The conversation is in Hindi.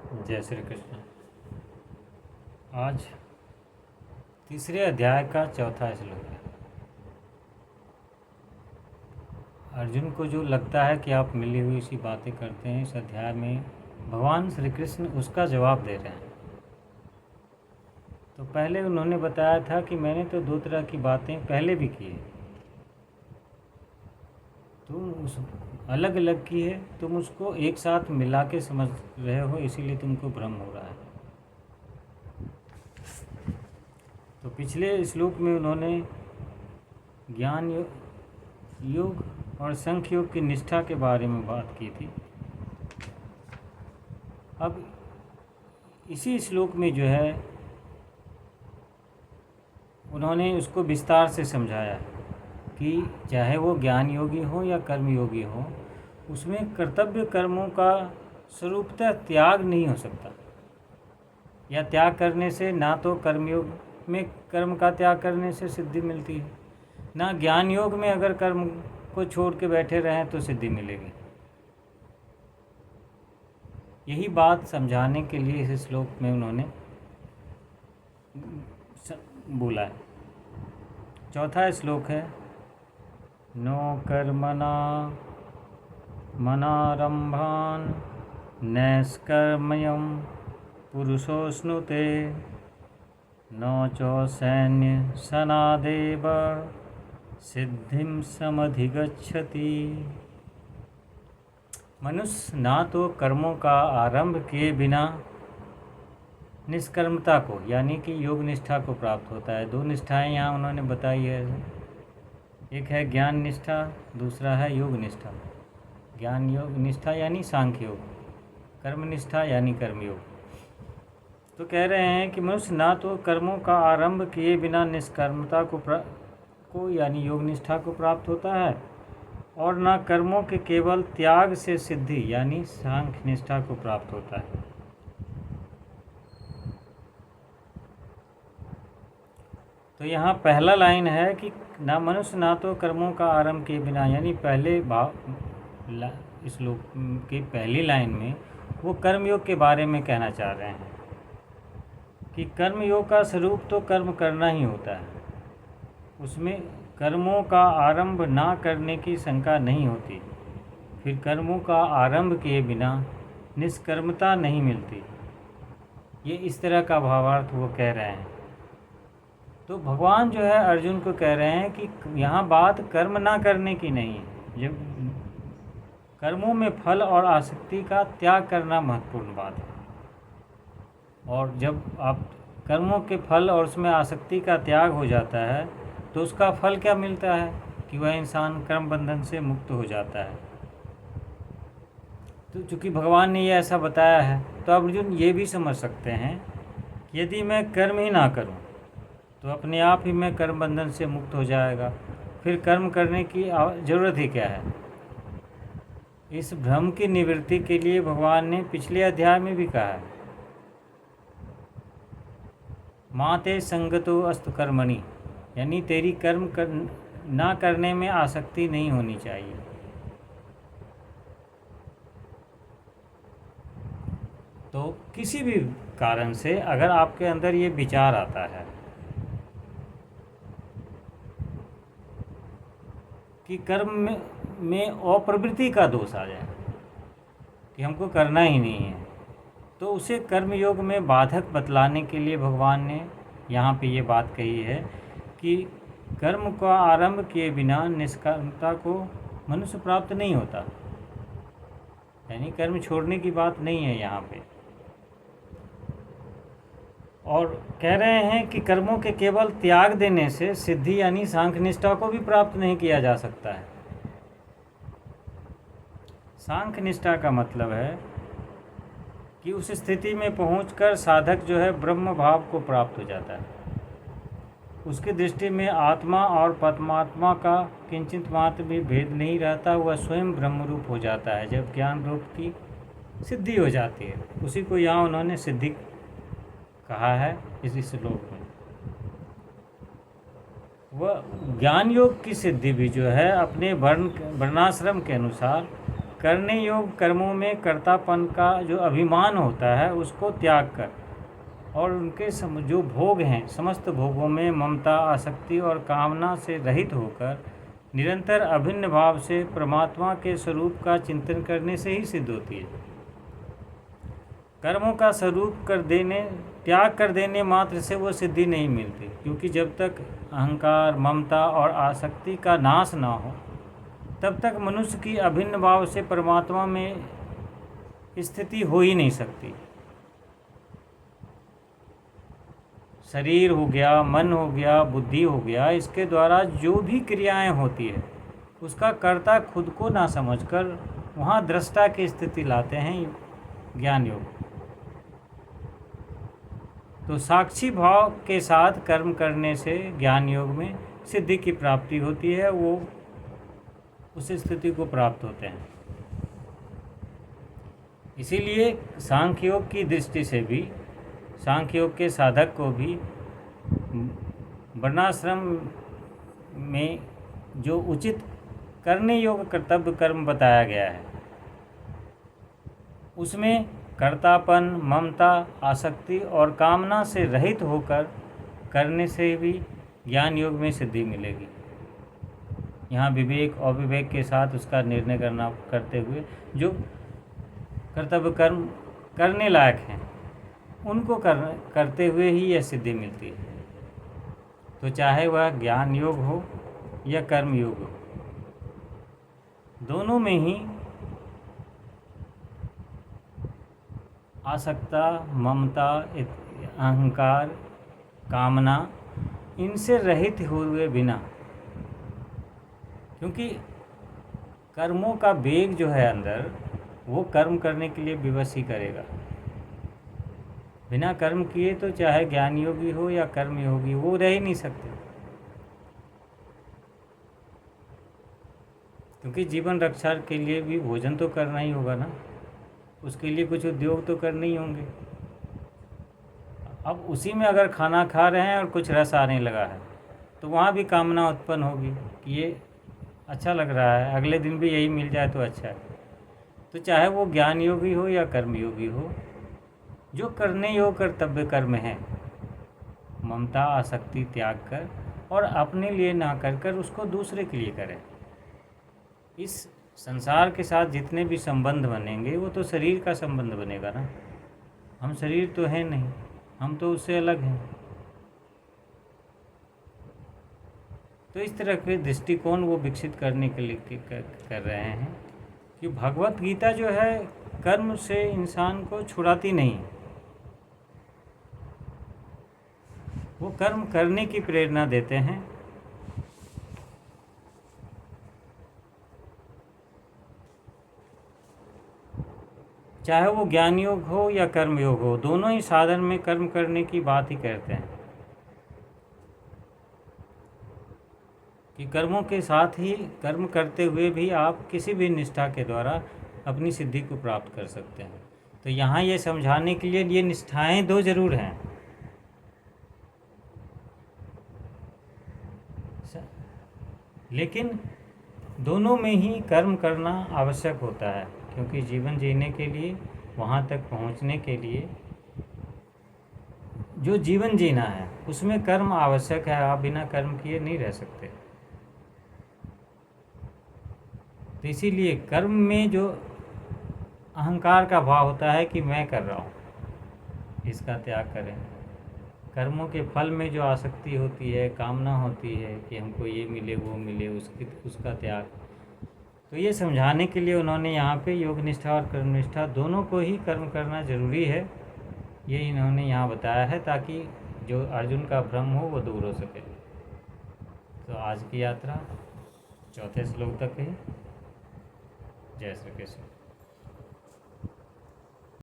जय श्री कृष्ण। आज तीसरे अध्याय का चौथा श्लोक है। अर्जुन को जो लगता है कि आप मिली हुई सी बातें करते हैं, इस अध्याय में भगवान श्री कृष्ण उसका जवाब दे रहे हैं। तो पहले उन्होंने बताया था कि मैंने तो दो तरह की बातें पहले भी की है, तुम उस अलग अलग की है, तुम उसको एक साथ मिला के समझ रहे हो, इसीलिए तुमको भ्रम हो रहा है। तो पिछले श्लोक में उन्होंने ज्ञान योग और सांख्य योग की निष्ठा के बारे में बात की थी। अब इसी श्लोक में जो है उन्होंने उसको विस्तार से समझाया कि चाहे वो ज्ञान योगी हो या कर्म योगी हो, उसमें कर्तव्य कर्मों का स्वरूपतः त्याग नहीं हो सकता, या त्याग करने से ना तो कर्मयोग में कर्म का त्याग करने से सिद्धि मिलती है, ना ज्ञान योग में अगर कर्म को छोड़ के बैठे रहें तो सिद्धि मिलेगी। यही बात समझाने के लिए इस श्लोक में उन्होंने बोला है। चौथा श्लोक है, नो कर्मणा मनारंभान नैष्कर्म्यं पुरुषोऽश्नुते न च सैन्य सनादेव सिद्धिं समधिगच्छति। मनुष्य ना तो कर्मों का आरंभ किए बिना निष्कर्मता को यानी कि योग निष्ठा को प्राप्त होता है। दो निष्ठाएं यहाँ उन्होंने बताई है, एक है ज्ञान निष्ठा, दूसरा है योग निष्ठा। ज्ञान योग निष्ठा यानी सांख्य योग, कर्म निष्ठा यानी कर्म योग। तो कह रहे हैं कि मनुष्य ना तो कर्मों का आरंभ किए बिना निष्कर्मता को यानी योग निष्ठा को प्राप्त होता है, और ना कर्मों के केवल त्याग से सिद्धि यानी सांख्य निष्ठा को प्राप्त होता है। तो यहाँ पहला लाइन है कि ना मनुष्य ना तो कर्मों का आरंभ किए बिना, यानी पहले इस श्लोक की पहली लाइन में वो कर्मयोग के बारे में कहना चाह रहे हैं कि कर्मयोग का स्वरूप तो कर्म करना ही होता है, उसमें कर्मों का आरंभ ना करने की शंका नहीं होती। फिर कर्मों का आरंभ किए बिना निष्कर्मता नहीं मिलती। ये इस तरह का भावार्थ वो कह रहे हैं। तो भगवान जो है अर्जुन को कह रहे हैं कि यहाँ बात कर्म ना करने की नहीं है, जब कर्मों में फल और आसक्ति का त्याग करना महत्वपूर्ण बात है। और जब आप कर्मों के फल और उसमें आसक्ति का त्याग हो जाता है तो उसका फल क्या मिलता है कि वह इंसान कर्म बंधन से मुक्त हो जाता है। तो चूँकि भगवान ने ये ऐसा बताया है, तो अर्जुन ये भी समझ सकते हैं कि यदि मैं कर्म ही ना करूं तो अपने आप ही मैं कर्म बंधन से मुक्त हो जाएगा, फिर कर्म करने की ज़रूरत ही क्या है। इस भ्रम की निवृत्ति के लिए भगवान ने पिछले अध्याय में भी कहा है, माते संगतो अस्तु कर्मणि, यानी तेरी कर्म ना करने में आसक्ति नहीं होनी चाहिए। तो किसी भी कारण से अगर आपके अंदर ये विचार आता है कि कर्म में अप्रवृत्ति का दोष आ जाए कि हमको करना ही नहीं है, तो उसे कर्मयोग में बाधक बतलाने के लिए भगवान ने यहाँ पे ये बात कही है कि कर्म का आरंभ किए बिना निष्कर्मता को मनुष्य प्राप्त नहीं होता, यानी कर्म छोड़ने की बात नहीं है यहाँ पे। और कह रहे हैं कि कर्मों के केवल त्याग देने से सिद्धि यानी सांख्य निष्ठा को भी प्राप्त नहीं किया जा सकता है। सांख्य निष्ठा का मतलब है कि उस स्थिति में पहुंचकर साधक जो है ब्रह्म भाव को प्राप्त हो जाता है। उसकी दृष्टि में आत्मा और परमात्मा का किंचित मात्र भी भेद नहीं रहता, वह स्वयं ब्रह्म रूप हो जाता है जब ज्ञान रूप की सिद्धि हो जाती है। उसी को यहाँ उन्होंने सिद्धि कहा है इस श्लोक में। वह ज्ञान योग की सिद्धि भी जो है अपने वर्णाश्रम के अनुसार करने योग्य कर्मों में कर्तापन का जो अभिमान होता है उसको त्याग कर और उनके जो भोग हैं समस्त भोगों में ममता, आसक्ति और कामना से रहित होकर निरंतर अभिन्न भाव से परमात्मा के स्वरूप का चिंतन करने से ही सिद्ध होती है। कर्मों का स्वरूप त्याग कर देने मात्र से वो सिद्धि नहीं मिलती, क्योंकि जब तक अहंकार, ममता और आसक्ति का नाश ना हो तब तक मनुष्य की अभिन्न भाव से परमात्मा में स्थिति हो ही नहीं सकती। शरीर हो गया, मन हो गया, बुद्धि हो गया, इसके द्वारा जो भी क्रियाएं होती है उसका कर्ता खुद को ना समझकर वहाँ दृष्टा की स्थिति लाते हैं ज्ञान योग। तो साक्षी भाव के साथ कर्म करने से ज्ञान योग में सिद्धि की प्राप्ति होती है, वो उस स्थिति को प्राप्त होते हैं। इसीलिए सांख्य योग की दृष्टि से भी सांख्य योग के साधक को भी वर्णाश्रम में जो उचित करने योग्य कर्तव्य कर्म बताया गया है उसमें कर्तापन, ममता, आसक्ति और कामना से रहित होकर करने से भी ज्ञान योग में सिद्धि मिलेगी। यहाँ विवेक और विवेक के साथ उसका निर्णय करते हुए जो कर्तव्य कर्म करने लायक हैं उनको करते हुए ही यह सिद्धि मिलती है। तो चाहे वह ज्ञान योग हो या कर्म योग हो, दोनों में ही आसक्ता, ममता, अहंकार, कामना इनसे रहित हुए बिना, क्योंकि कर्मों का वेग जो है अंदर वो कर्म करने के लिए विवश ही करेगा। बिना कर्म किए तो चाहे ज्ञान योगी हो या कर्म योगी वो रह ही नहीं सकते, क्योंकि जीवन रक्षा के लिए भी भोजन तो करना ही होगा ना, उसके लिए कुछ उद्योग तो करने ही होंगे। अब उसी में अगर खाना खा रहे हैं और कुछ रस आने लगा है तो वहाँ भी कामना उत्पन्न होगी कि ये अच्छा लग रहा है, अगले दिन भी यही मिल जाए तो अच्छा है। तो चाहे वो ज्ञान योगी हो या कर्म योगी हो, जो करने योग्य कर्तव्य कर्म है ममता, आसक्ति त्याग कर और अपने लिए ना कर उसको दूसरे के लिए करें। इस संसार के साथ जितने भी संबंध बनेंगे वो तो शरीर का संबंध बनेगा ना, हम शरीर तो है नहीं, हम तो उससे अलग हैं। तो इस तरह के दृष्टिकोण वो विकसित करने के लिए कर रहे हैं कि भगवत गीता जो है कर्म से इंसान को छुड़ाती नहीं, वो कर्म करने की प्रेरणा देते हैं। चाहे वो ज्ञान योग हो या कर्म योग हो, दोनों ही साधन में कर्म करने की बात ही करते हैं कि कर्मों के साथ ही कर्म करते हुए भी आप किसी भी निष्ठा के द्वारा अपनी सिद्धि को प्राप्त कर सकते हैं। तो यहाँ ये समझाने के लिए ये निष्ठाएं दो जरूर हैं, लेकिन दोनों में ही कर्म करना आवश्यक होता है, क्योंकि जीवन जीने के लिए, वहाँ तक पहुँचने के लिए जो जीवन जीना है उसमें कर्म आवश्यक है। आप बिना कर्म किए नहीं रह सकते। तो इसीलिए कर्म में जो अहंकार का भाव होता है कि मैं कर रहा हूँ, इसका त्याग करें। कर्मों के फल में जो आसक्ति होती है, कामना होती है कि हमको ये मिले वो मिले, उसका त्याग। तो ये समझाने के लिए उन्होंने यहाँ पे योग निष्ठा और कर्म निष्ठा दोनों को ही कर्म करना जरूरी है, ये इन्होंने यहाँ बताया है, ताकि जो अर्जुन का भ्रम हो वो दूर हो सके। तो आज की यात्रा चौथे श्लोक तक है। जय श्री कृष्ण।